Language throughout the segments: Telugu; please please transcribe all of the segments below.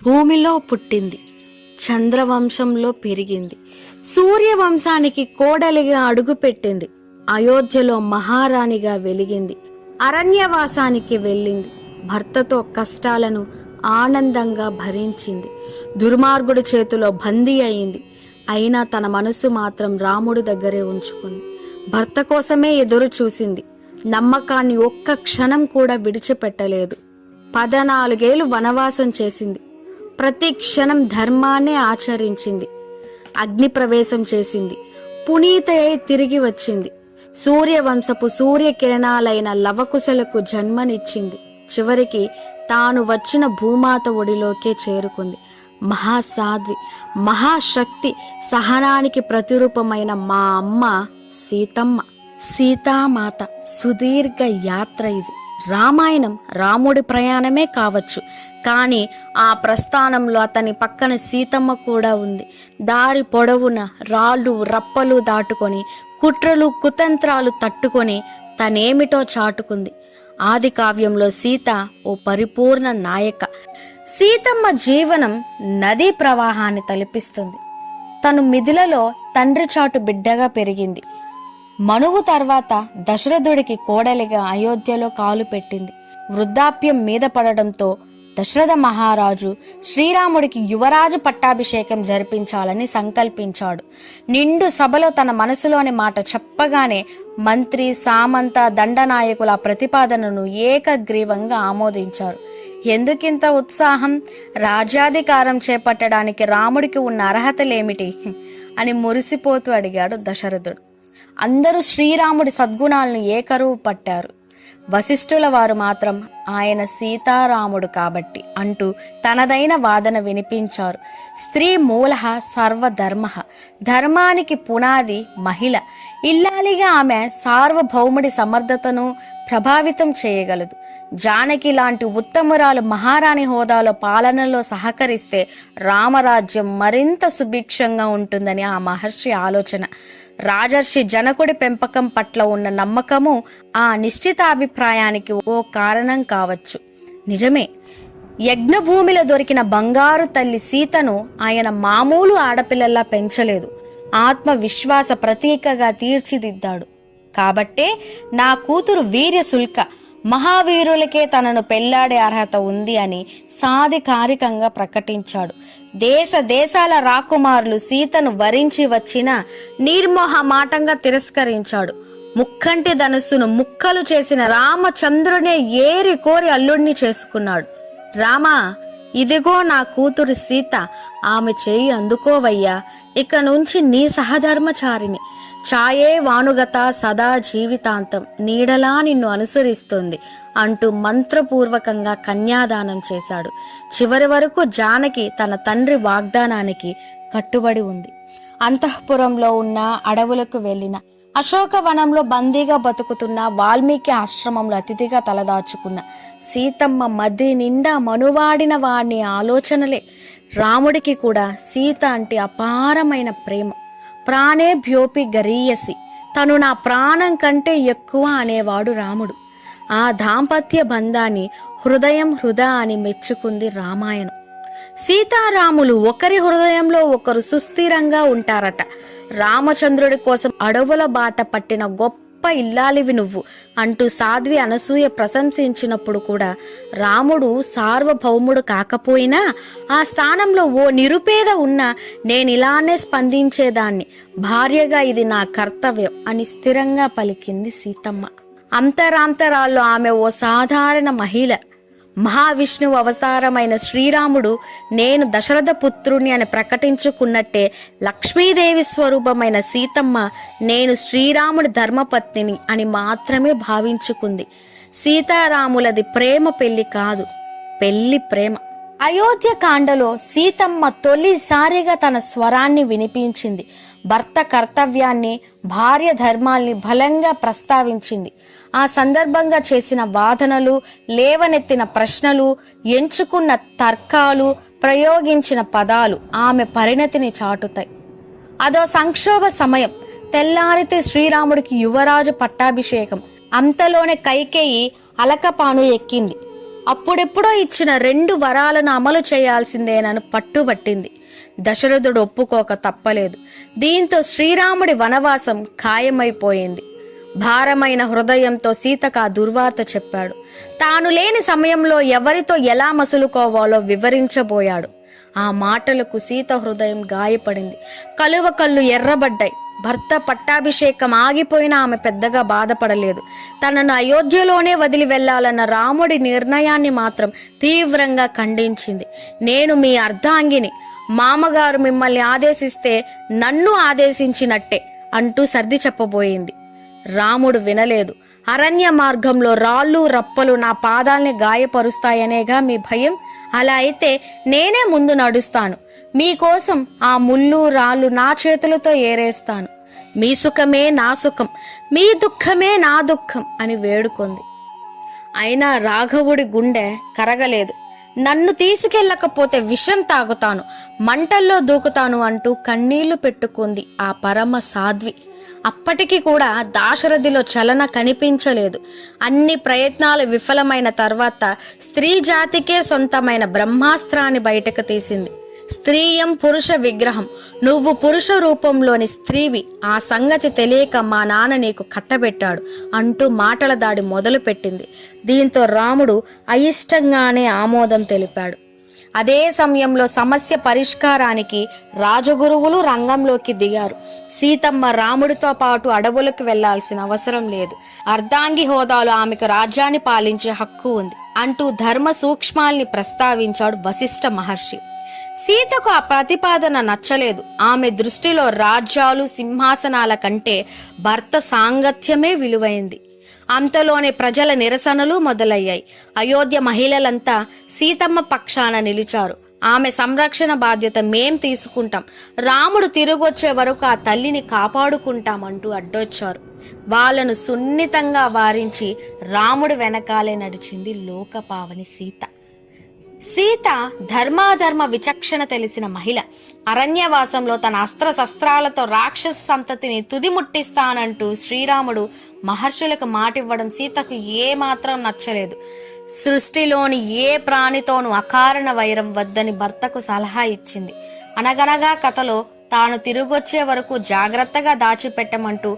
భూమిలో పుట్టింది, చంద్రవంశంలో పెరిగింది, సూర్యవంశానికి కోడలిగా అడుగుపెట్టింది, అయోధ్యలో మహారాణిగా వెలిగింది, అరణ్యవాసానికి వెళ్ళింది, భర్తతో కష్టాలను ఆనందంగా భరించింది, దుర్మార్గుడి చేతిలో బందీ అయింది. అయినా తన మనసు మాత్రం రాముడి దగ్గరే ఉంచుకుంది. భర్త కోసమే ఎదురు చూసింది. నమ్మకాన్ని ఒక్క క్షణం కూడా విడిచిపెట్టలేదు. 14 ఏళ్ళు వనవాసం చేసింది. ప్రతి క్షణం ధర్మాన్నే ఆచరించింది. అగ్ని ప్రవేశం చేసింది. పునీత అయి తిరిగి వచ్చింది. సూర్యవంశపు సూర్యకిరణాలైన లవకుశలకు జన్మనిచ్చింది. చివరికి తాను వచ్చిన భూమాత ఒడిలోకే చేరుకుంది. మహాసాధ్వి, మహాశక్తి, సహనానికి ప్రతిరూపమైన మా అమ్మ సీతమ్మ. సీతామాత సుదీర్ఘ యాత్ర ఇది. రామాయణం రాముడి ప్రయాణమే కావచ్చు, కానీ ఆ ప్రస్థానంలో అతని పక్కన సీతమ్మ కూడా ఉంది. దారి పొడవున రాళ్ళు రప్పలు దాటుకొని, కుట్రలు కుతంత్రాలు తట్టుకొని తనేమిటో చాటుకుంది. ఆది కావ్యంలో సీత ఓ పరిపూర్ణ నాయక. సీతమ్మ జీవనం నదీ ప్రవాహాన్ని తలపిస్తుంది. తను మిథిలలో తండ్రి చాటు బిడ్డగా పెరిగింది. మనువు తర్వాత దశరథుడికి కోడలిగా అయోధ్యలో కాలు పెట్టింది. వృద్ధాప్యం మీద పడడంతో దశరథ మహారాజు శ్రీరాముడికి యువరాజు పట్టాభిషేకం జరిపించాలని సంకల్పించాడు. నిండు సభలో తన మనసులోని మాట చెప్పగానే మంత్రి, సామంత, దండనాయకుల ప్రతిపాదనను ఏకగ్రీవంగా ఆమోదించారు. ఎందుకింత ఉత్సాహం? రాజ్యాధికారం చేపట్టడానికి రాముడికి ఉన్న అర్హతలేమిటి అని మురిసిపోతూ అడిగాడు దశరథుడు. అందరూ శ్రీరాముడి సద్గుణాలను ఏకరువు పట్టారు. వశిష్ఠుల వారు మాత్రం ఆయన సీతారాముడు కాబట్టి అంటూ తనదైన వాదన వినిపించారు. స్త్రీ మూల సర్వధర్మ, ధర్మానికి పునాది మహిళ. ఇల్లాలిగా ఆమె సార్వభౌముడి సమర్థతను ప్రభావితం చేయగలదు. జానకి లాంటి ఉత్తమురాలు మహారాణి హోదాలో పాలనలో సహకరిస్తే రామరాజ్యం మరింత సుభిక్షంగా ఉంటుందని ఆ మహర్షి ఆలోచన. రాజర్షి జనకుడి పెంపకం పట్ల ఉన్న నమ్మకము ఆ నిశ్చితాభిప్రాయానికి ఓ కారణం కావచ్చు. నిజమే, యజ్ఞభూమిలో దొరికిన బంగారు తల్లి సీతను ఆయన మామూలు ఆడపిల్లల్లా పెంచలేదు, ఆత్మవిశ్వాస ప్రతీకగా తీర్చిదిద్దాడు. కాబట్టే నా కూతురు వీర్యశుల్క, మహావీరులకే తనను పెళ్లాడే అర్హత ఉంది అని సాధికారికంగా ప్రకటించాడు. దేశ దేశాల రాకుమారులు సీతను వరించి వచ్చినా నిర్మోహమాటంగా తిరస్కరించాడు. ముక్కంటి ధనుస్సును ముక్కలు చేసిన రామచంద్రునే ఏరి కోరి అల్లుడిని చేసుకున్నాడు. రామా, ఇదిగో నా కూతురు సీత, ఆమె చేయి అందుకోవయ్యా, ఇక నుంచి నీ సహధర్మచారిని. ఛాయే వానుగత సదా జీవితాంతం, నీడలా నిన్ను అనుసరిస్తుంది అంటూ మంత్రపూర్వకంగా కన్యాదానం చేశాడు. చివరి వరకు జానకి తన తండ్రి వాగ్దానానికి కట్టుబడి ఉంది. అంతఃపురంలో ఉన్న అడవులకు వెళ్ళిన, అశోకవనంలో బందీగా బతుకుతున్న, వాల్మీకి ఆశ్రమంలో అతిథిగా తలదాచుకున్న సీతమ్మ మది నిండా మనువాడిన వాడిని ఆలోచనలే. రాముడికి కూడా సీత అంటే అపారమైన ప్రేమ. ప్రాణేభ్యోపి గరీయసి, తను నా ప్రాణం కంటే ఎక్కువ అనేవాడు రాముడు. ఆ దాంపత్య బంధాన్ని హృదయం హృదా అని మెచ్చుకుంది రామాయణం. సీతారాములు ఒకరి హృదయంలో ఒకరు సుస్థిరంగా ఉంటారట. రామచంద్రుడి కోసం అడవుల బాట పట్టిన గొప్ప ఇల్లాలివి నువ్వు అంటూ సాధ్వి అనసూయ ప్రశంసించినప్పుడు కూడా రాముడు సార్వభౌముడు కాకపోయినా ఆ స్థానంలో ఓ నిరుపేద ఉన్నా నేనిలానే స్పందించేదాన్ని. భార్యగా ఇది నా కర్తవ్యం అని స్థిరంగా పలికింది సీతమ్మ. అంతరాంతరాల్లో ఆమె ఓ సాధారణ మహిళ. మహావిష్ణువు అవతారమైన శ్రీరాముడు నేను దశరథ పుత్రుని అని ప్రకటించుకున్నట్టే లక్ష్మీదేవి స్వరూపమైన సీతమ్మ నేను శ్రీరాముడి ధర్మపత్నిని అని మాత్రమే భావించుకుంది. సీతారాములది ప్రేమ పెళ్లి కాదు, పెళ్లి ప్రేమ. అయోధ్యకాండలో సీతమ్మ తొలిసారిగా తన స్వరాన్ని వినిపించింది. భర్త కర్తవ్యాన్ని, భార్య ధర్మాల్ని బలంగా ప్రస్తావించింది. ఆ సందర్భంగా చేసిన వాదనలు, లేవనెత్తిన ప్రశ్నలు, ఎంచుకున్న తర్కాలు, ప్రయోగించిన పదాలు ఆమె పరిణతిని చాటుతాయి. అదో సంక్షోభ సమయం. తెల్లారితే శ్రీరాముడికి యువరాజు పట్టాభిషేకం. అంతలోనే కైకేయి అలకపాను ఎక్కింది. అప్పుడెప్పుడో ఇచ్చిన 2 వరాలను అమలు చేయాల్సిందేనని పట్టుబట్టింది. దశరథుడు ఒప్పుకోక తప్పలేదు. దీంతో శ్రీరాముడి వనవాసం ఖాయమైపోయింది. భారమైన హృదయంతో సీతకు ఆ దుర్వార్త చెప్పాడు. తాను లేని సమయంలో ఎవరితో ఎలా మసులుకోవాలో వివరించబోయాడు. ఆ మాటలకు సీత హృదయం గాయపడింది. కలువ కళ్ళు ఎర్రబడ్డాయి. భర్త పట్టాభిషేకం ఆగిపోయినా ఆమె పెద్దగా బాధపడలేదు. తనను అయోధ్యలోనే వదిలి వెళ్లాలన్న రాముడి నిర్ణయాన్ని మాత్రం తీవ్రంగా ఖండించింది. నేను మీ అర్ధాంగిని, మామగారు మిమ్మల్ని ఆదేశిస్తే నన్ను ఆదేశించినట్టే అంటూ సర్ది చెప్పబోయింది. రాముడు వినలేదు. అరణ్య మార్గంలో రాళ్ళు రప్పలు నా పాదాల్ని గాయపరుస్తాయనేగా మీ భయం? అలా అయితే నేనే ముందు నడుస్తాను. మీకోసం ఆ ముళ్ళు రాళ్ళు నా చేతులతో ఏరేస్తాను. మీ సుఖమే నా సుఖం, మీ దుఃఖమే నా దుఃఖం అని వేడుకొంది. అయినా రాఘవుడి గుండె కరగలేదు. నన్ను తీసుకెళ్ళకపోతే విషం తాగుతాను, మంటల్లో దూకుతాను అంటూ కన్నీళ్లు పెట్టుకుంది ఆ పరమ సాధ్వి. అప్పటికి కూడా దాశరథిలో చలన కనిపించలేదు. అన్ని ప్రయత్నాలు విఫలమైన తర్వాత స్త్రీ జాతికే సొంతమైన బ్రహ్మాస్త్రాన్ని బయటకు తీసింది. స్త్రీయం పురుష విగ్రహం, నువ్వు పురుష రూపంలోని స్త్రీవి, ఆ సంగతి తెలియక మా నాన్న నీకు కట్టబెట్టాడు అంటూ మాటల దాడి మొదలుపెట్టింది. దీంతో రాముడు అయిష్టంగానే ఆమోదం తెలిపాడు. అదే సమయంలో సమస్య పరిష్కారానికి రాజగురువులు రంగంలోకి దిగారు. సీతమ్మ రాముడితో పాటు అడవులకు వెళ్లాల్సిన అవసరం లేదు. అర్ధాంగి హోదాలో ఆమెకు రాజ్యాన్ని పాలించే హక్కు ఉంది అంటూ ధర్మ సూక్ష్మాల్ని ప్రస్తావించాడు వశిష్ఠ మహర్షి. సీతకు ఆ ప్రతిపాదన నచ్చలేదు. ఆమె దృష్టిలో రాజ్యాలు సింహాసనాల కంటే భర్త సాంగత్యమే విలువైంది. అంతలోనే ప్రజల నిరసనలు మొదలయ్యాయి. అయోధ్య మహిళలంతా సీతమ్మ పక్షాన నిలిచారు. ఆమె సంరక్షణ బాధ్యత మేం తీసుకుంటాం, రాముడు తిరిగొచ్చే వరకు ఆ తల్లిని కాపాడుకుంటామంటూ అడ్డొచ్చారు. వాళ్ళను సున్నితంగా వారించి రాముడు వెనకాలే నడిచింది లోకపావని సీత. సీత ధర్మాధర్మ విచక్షణ తెలిసిన మహిళ. అరణ్యవాసంలో తన అస్త్ర శస్త్రాలతో రాక్షస సంతతిని తుదిముట్టిస్తానంటూ శ్రీరాముడు మహర్షులకు మాటివ్వడం సీతకు ఏమాత్రం నచ్చలేదు. సృష్టిలోని ఏ ప్రాణితోనూ అకారణ వైరం వద్దని భర్తకు సలహా ఇచ్చింది. అనగనగా కథలో తాను తిరిగొచ్చే వరకు జాగ్రత్తగా దాచిపెట్టమంటూ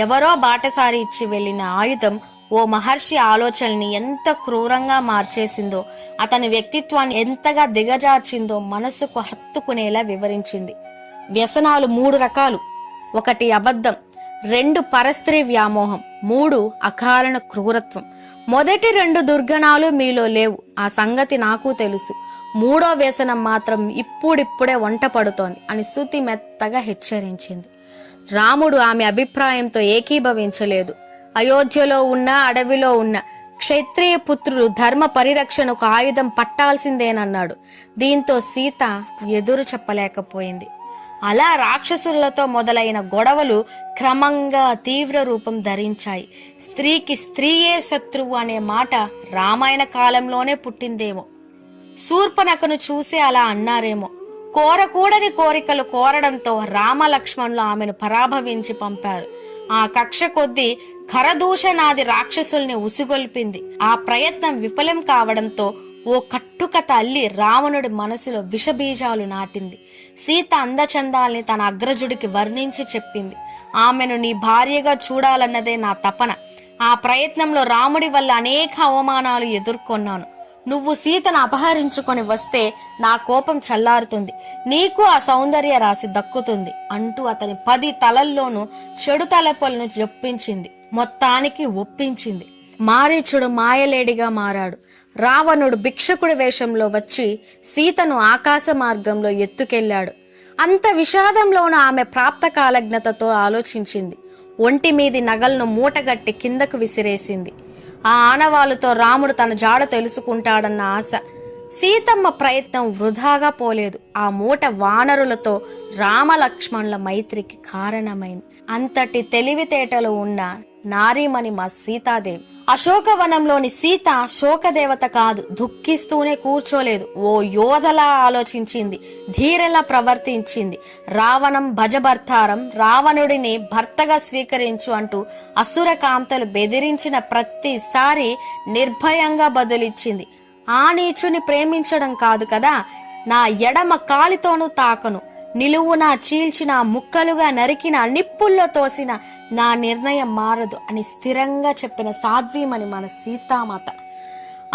ఎవరో బాటసారి ఇచ్చి వెళ్లిన ఆయుధం ఓ మహర్షి ఆలోచనని ఎంత క్రూరంగా మార్చేసిందో, అతని వ్యక్తిత్వాన్ని ఎంతగా దిగజార్చిందో మనసుకు హత్తుకునేలా వివరించింది. వ్యసనాలు 3 రకాలు. 1 అబద్ధం, 2 పరస్త్రీ వ్యామోహం, 3 అకారణ క్రూరత్వం. మొదటి 2 దుర్గణాలు మీలో లేవు, ఆ సంగతి నాకు తెలుసు. 3వ వ్యసనం మాత్రం ఇప్పుడిప్పుడే వంట పడుతోంది అని శృతి మెత్తగా హెచ్చరించింది. రాముడు ఆమె అభిప్రాయంతో ఏకీభవించలేదు. అయోధ్యలో ఉన్న అడవిలో ఉన్న క్షత్రియ పుత్రులు ధర్మ పరిరక్షణకు ఆయుధం పట్టాల్సిందేనన్నాడు. దీంతో సీత ఎదురు చెప్పలేకపోయింది. అలా రాక్షసులతో మొదలైన గొడవలు క్రమంగా తీవ్ర రూపం ధరించాయి. స్త్రీకి స్త్రీయే శత్రువు అనే మాట రామాయణ కాలంలోనే పుట్టిందేమో. శూర్పణఖను చూసి అలా అన్నారేమో. కోరకూడని కోరికలు కోరడంతో రామలక్ష్మణులు ఆమెను పరాభవించి పంపారు. ఆ కక్ష కొద్దీ ఖరదూషణాది రాక్షసుల్ని ఉసిగొల్పింది. ఆ ప్రయత్నం విఫలం కావడంతో ఓ కట్టుకథ అల్లి రావణుడి మనసులో విషబీజాలు నాటింది. సీత అందచందాల్ని తన అగ్రజుడికి వర్ణించి చెప్పింది. ఆమెను నీ భార్యగా చూడాలన్నదే నా తపన. ఆ ప్రయత్నంలో రాముడి వల్ల అనేక అవమానాలు ఎదుర్కొన్నాను. నువ్వు సీతను అపహరించుకొని వస్తే నా కోపం చల్లారుతుంది, నీకు ఆ సౌందర్య రాశి దక్కుతుంది అంటూ అతని 10 తలల్లోనూ చెడు తలపులను జొప్పించింది. మొత్తానికి ఒప్పించింది. మారీచుడు మాయలేడిగా మారాడు. రావణుడు భిక్షకుడి వేషంలో వచ్చి సీతను ఆకాశ మార్గంలో ఎత్తుకెళ్లాడు. అంత విషాదంలోనూ ఆమె ప్రాప్త కాలజ్ఞతతో ఆలోచించింది. ఒంటి మీది నగలను మూటగట్టి కిందకు విసిరేసింది. ఆ ఆనవాలుతో రాముడు తన జాడ తెలుసుకుంటాడన్న ఆశ. సీతమ్మ ప్రయత్నం వృధాగా పోలేదు. ఆ మూట వానరులతో రామలక్ష్మణుల మైత్రికి కారణమైంది. అంతటి తెలివితేటలు ఉన్న నారీమణి మా సీతాదేవి. అశోకవనంలోని సీత శోకదేవత కాదు, దుఃఖిస్తూనే కూర్చోలేదు. ఓ యోధలా ఆలోచించింది, ధీరలా ప్రవర్తించింది. రావణం భజభర్తారం, రావణుడిని భర్తగా స్వీకరించు అంటూ అసుర కాంతలు బెదిరించిన ప్రతిసారి నిర్భయంగా బదులిచ్చింది. ఆ నీచుని ప్రేమించడం కాదు కదా, నా ఎడమ కాలితోనూ తాకను, నిలువున చీల్చిన ముక్కలుగా నరికిన నిప్పుల్లో తోసిన నా నిర్ణయం మారదు అని స్థిరంగా చెప్పిన సాధ్వీమణి మన సీతామాత.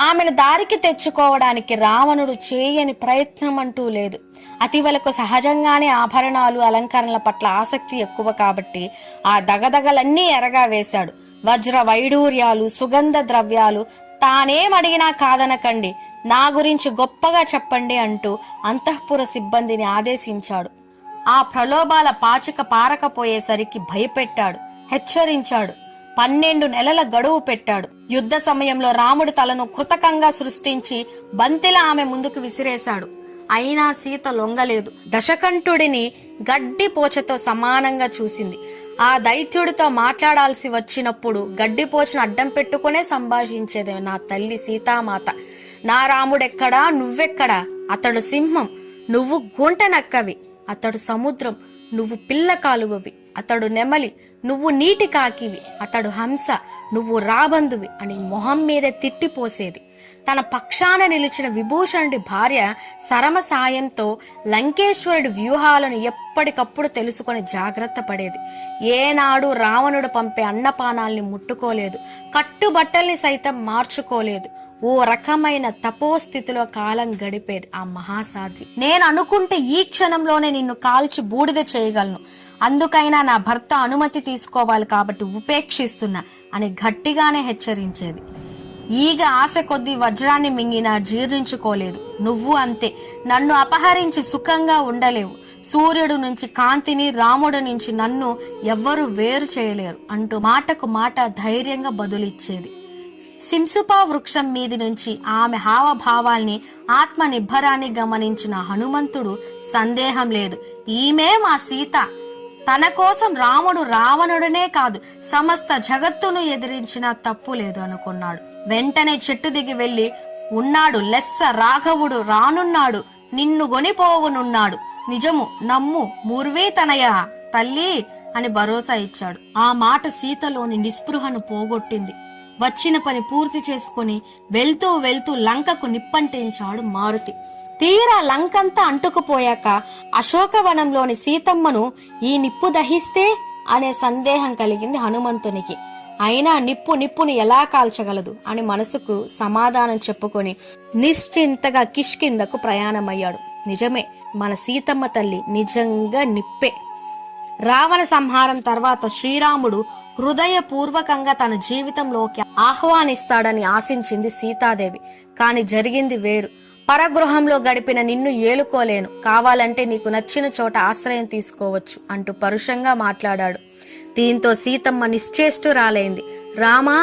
ఆమెను దారికి తెచ్చుకోవడానికి రావణుడు చేయని ప్రయత్నం అంటూ లేదు. అతివలకు సహజంగానే ఆభరణాలు అలంకరణల పట్ల ఆసక్తి ఎక్కువ కాబట్టి ఆ దగదగలన్నీ ఎరగా వేశాడు. వజ్ర వైడూర్యాలు, సుగంధ ద్రవ్యాలు, తానేమడిగినా కాదనకండి, నా గురించి గొప్పగా చెప్పండి అంటూ అంతఃపుర సిబ్బందిని ఆదేశించాడు. ఆ ప్రలోభాల పాచిక పారకపోయేసరికి భయపెట్టాడు, హెచ్చరించాడు. 12 నెలల గడువు పెట్టాడు. యుద్ధ సమయంలో రాముడి తలను కృతకంగా సృష్టించి బంతిలా ఆమె ముందుకు విసిరేశాడు. అయినా సీత లొంగలేదు. దశకంఠుడిని గడ్డి పోచతో సమానంగా చూసింది. ఆ దైత్యుడితో మాట్లాడాల్సి వచ్చినప్పుడు గడ్డిపోచను అడ్డం పెట్టుకునే సంభాషించేది నా తల్లి సీతామాత. నా రాముడెక్కడా, నువ్వెక్కడా? అతడు సింహం, నువ్వు గుంట నక్కవి. అతడు సముద్రం, నువ్వు పిల్ల కాలువవి. అతడు నెమలి, నువ్వు నీటి కాకివి. అతడు హంస, నువ్వు రాబందువి అని మొహం మీదే తిట్టిపోసేది. తన పక్షాన నిలిచిన విభూషణుడి భార్య సరమ సాయంతో లంకేశ్వరుడి వ్యూహాలను ఎప్పటికప్పుడు తెలుసుకొని జాగ్రత్త పడేది. ఏనాడు రావణుడు పంపే అన్నపానాల్ని ముట్టుకోలేదు, కట్టుబట్టల్ని సైతం మార్చుకోలేదు. ఓ రకమైన తపోస్థితిలో కాలం గడిపేది ఆ మహాసాధ్వి. నేను అనుకుంటే ఈ క్షణంలోనే నిన్ను కాల్చి బూడిద చేయగలను, అందుకైనా నా భర్త అనుమతి తీసుకోవాలి కాబట్టి ఉపేక్షిస్తున్నా అని గట్టిగానే హెచ్చరించేది. ఈగ ఆశ కొద్దీ వజ్రాన్ని మింగినా జీర్ణించుకోలేదు. నువ్వు అంతే, నన్ను అపహరించి సుఖంగా ఉండలేవు. సూర్యుడు నుంచి కాంతిని, రాముడు నుంచి నన్ను ఎవ్వరూ వేరు చేయలేరు అంటూ మాటకు మాట ధైర్యంగా బదులిచ్చేది. సింసుపా వృక్షం మీది నుంచి ఆమె హావభావాల్ని, ఆత్మ నిబ్బరాన్ని గమనించిన హనుమంతుడు సందేహం లేదు, ఈమె మా సీత. తన కోసం రాముడు రావణుడనే కాదు సమస్త జగత్తును ఎదిరించినా తప్పు లేదు అనుకున్నాడు. వెంటనే చెట్టు దిగి వెళ్లి, ఉన్నాడు లెస్స రాఘవుడు రానున్నాడు, నిన్ను గొనిపోవునున్నాడు, నిజము నమ్ము మూర్వీ తనయ తల్లి అని భరోసా ఇచ్చాడు. ఆ మాట సీతలోని నిస్పృహను పోగొట్టింది. వచ్చిన పని పూర్తి చేసుకుని వెళ్తూ వెళ్తూ లంకకు నిప్పంటించాడు మారుతి. తీరా లంకంతా అంటుకుపోయాక అశోకవనంలోని సీతమ్మను ఈ నిప్పు దహిస్తే అనే సందేహం కలిగింది హనుమంతునికి. అయినా నిప్పుని ఎలా కాల్చగలదు అని మనసుకు సమాధానం చెప్పుకొని నిశ్చింతగా కిష్కిందకు ప్రయాణమయ్యాడు. నిజమే, మన సీతమ్మ తల్లి నిజంగా నిప్పే. రావణ సంహారం తర్వాత శ్రీరాముడు హృదయపూర్వకంగా తన జీవితంలోకి ఆహ్వానిస్తాడని ఆశించింది సీతాదేవి. కాని జరిగింది వేరు. పరగృహంలో గడిపిన నిన్ను ఏలుకోలేను, కావాలంటే నీకు నచ్చిన చోట ఆశ్రయం తీసుకోవచ్చు అంటూ పరుషంగా మాట్లాడాడు. దీంతో సీతమ్మ నిశ్చేష్టురాలైంది. రామా,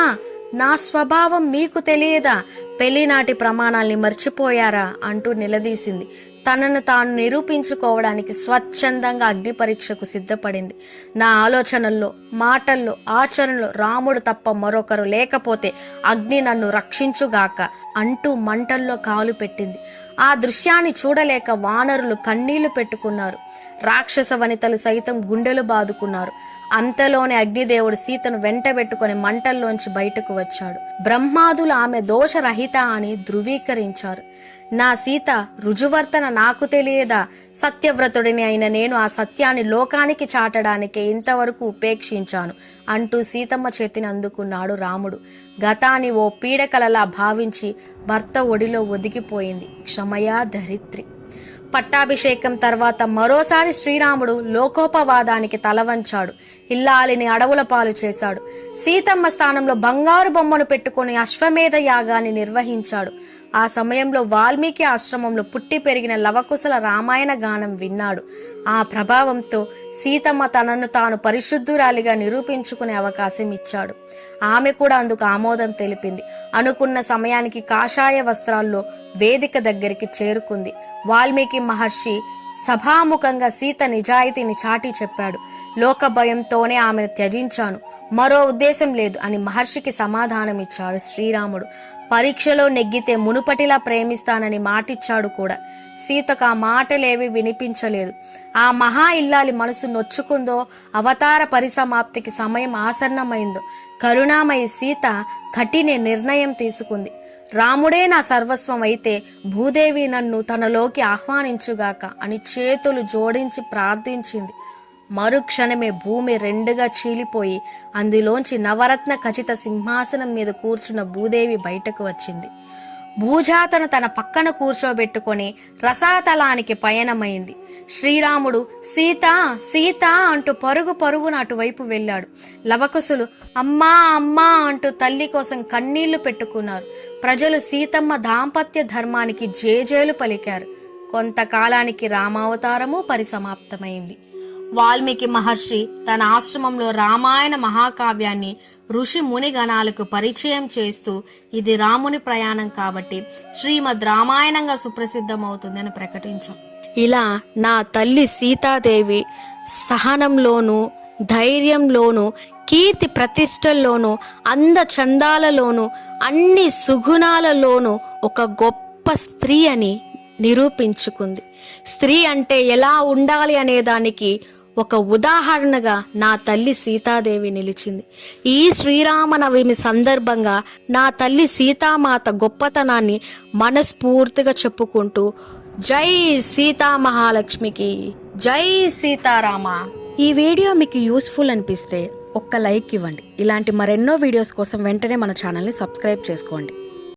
నా స్వభావం మీకు తెలియదా? పెళ్లినాటి ప్రమాణాల్ని మర్చిపోయారా అంటూ నిలదీసింది. తనను తాను నిరూపించుకోవడానికి స్వచ్ఛందంగా అగ్ని పరీక్షకు సిద్ధపడింది. నా ఆలోచనల్లో, మాటల్లో, ఆచరణలో రాముడు తప్ప మరొకరు లేకపోతే అగ్ని నన్ను రక్షించుగాక అంటూ మంటల్లో కాలు పెట్టింది. ఆ దృశ్యాన్ని చూడలేక వానరులు కన్నీళ్లు పెట్టుకున్నారు. రాక్షస వనితలు సైతం గుండెలు బాదుకున్నారు. అంతలోనే అగ్నిదేవుడు సీతను వెంటబెట్టుకుని మంటల్లోంచి బయటకు వచ్చాడు. బ్రహ్మాదులు ఆమె దోషరహిత అని ధృవీకరించారు. నా సీత రుజువర్తన నాకు తెలియదా? సత్యవ్రతుడిని అయిన నేను ఆ సత్యాన్ని లోకానికి చాటడానికే ఇంతవరకు ఉపేక్షించాను అంటూ సీతమ్మ చేతిని అందుకున్నాడు రాముడు. గతాన్ని ఓ పీడకలలా భావించి భర్త ఒడిలో ఒదిగిపోయింది. క్షమయా ధరిత్రి. పట్టాభిషేకం తర్వాత మరోసారి శ్రీరాముడు లోకోపవాదానికి తలవంచాడు. ఇల్లాలిని అడవుల పాలు చేశాడు. సీతమ్మ స్థానంలో బంగారు బొమ్మను పెట్టుకుని అశ్వమేధ యాగాన్ని నిర్వహించాడు. ఆ సమయంలో వాల్మీకి ఆశ్రమంలో పుట్టి పెరిగిన లవకుశల రామాయణ గానం విన్నాడు. ఆ ప్రభావంతో సీతమ్మ తనను తాను పరిశుద్ధురాలిగా నిరూపించుకునే అవకాశం ఇచ్చాడు. ఆమె కూడా అందుకు ఆమోదం తెలిపింది. అనుకున్న సమయానికి కాషాయ వస్త్రాల్లో వేదిక దగ్గరికి చేరుకుంది. వాల్మీకి మహర్షి సభాముఖంగా సీత నిజాయితీని చాటి చెప్పాడు. లోక భయంతోనే ఆమెను త్యజించాను, మరో ఉద్దేశం లేదు అని మహర్షికి సమాధానమిచ్చాడు శ్రీరాముడు. పరీక్షలో నెగ్గితే మునుపటిలా ప్రేమిస్తానని మాటిచ్చాడు కూడా. సీతకు ఆ మాటలేవి వినిపించలేదు. ఆ మహా ఇల్లాలి మనసు నొచ్చుకుందో, అవతార పరిసమాప్తికి సమయం ఆసన్నమైందో కరుణామయి సీత కఠిన నిర్ణయం తీసుకుంది. రాముడే నా సర్వస్వం అయితే భూదేవి నన్ను తనలోకి ఆహ్వానించుగాక అని చేతులు జోడించి ప్రార్థించింది. మరుక్షణమే భూమి రెండుగా చీలిపోయి అందులోంచి నవరత్న ఖచిత సింహాసనం మీద కూర్చున్న భూదేవి బయటకు వచ్చింది. భూజాతను తన పక్కన కూర్చోబెట్టుకొని రసాతలానికి పయనమైంది. శ్రీరాముడు సీత సీత అంటూ పరుగు పరుగున అటువైపు వెళ్ళాడు. లవకుశులు అమ్మా అమ్మా అంటూ తల్లి కోసం కన్నీళ్లు పెట్టుకున్నారు. ప్రజలు సీతమ్మ దాంపత్య ధర్మానికి జేజేలు పలికారు. కొంతకాలానికి రామావతారము పరిసమాప్తమైంది. వాల్మీకి మహర్షి తన ఆశ్రమంలో రామాయణ మహాకావ్యాన్ని ఋషి ముని గణాలకు పరిచయం చేస్తూ ఇది రాముని ప్రయాణం కాబట్టి శ్రీమద్ రామాయణంగా సుప్రసిద్ధమవుతుందని ప్రకటించాం. ఇలా నా తల్లి సీతాదేవి సహనంలోనూ ధైర్యంలోనూ కీర్తి ప్రతిష్టల్లోనూ అందచందాలలోనూ అన్ని సుగుణాలలోనూ ఒక గొప్ప స్త్రీ అని నిరూపించుకుంది. స్త్రీ అంటే ఎలా ఉండాలి అనే దానికి ఒక ఉదాహరణగా నా తల్లి సీతాదేవి నిలిచింది. ఈ శ్రీరామనవమి సందర్భంగా నా తల్లి సీతామాత గొప్పతనాన్ని మనస్ఫూర్తిగా చెప్పుకుంటూ జై సీతా మహాలక్ష్మికి జై సీతారామ. ఈ వీడియో మీకు యూస్ఫుల్ అనిపిస్తే ఒక్క లైక్ ఇవ్వండి. ఇలాంటి మరెన్నో వీడియోస్ కోసం వెంటనే మన ఛానల్ని సబ్స్క్రైబ్ చేసుకోండి.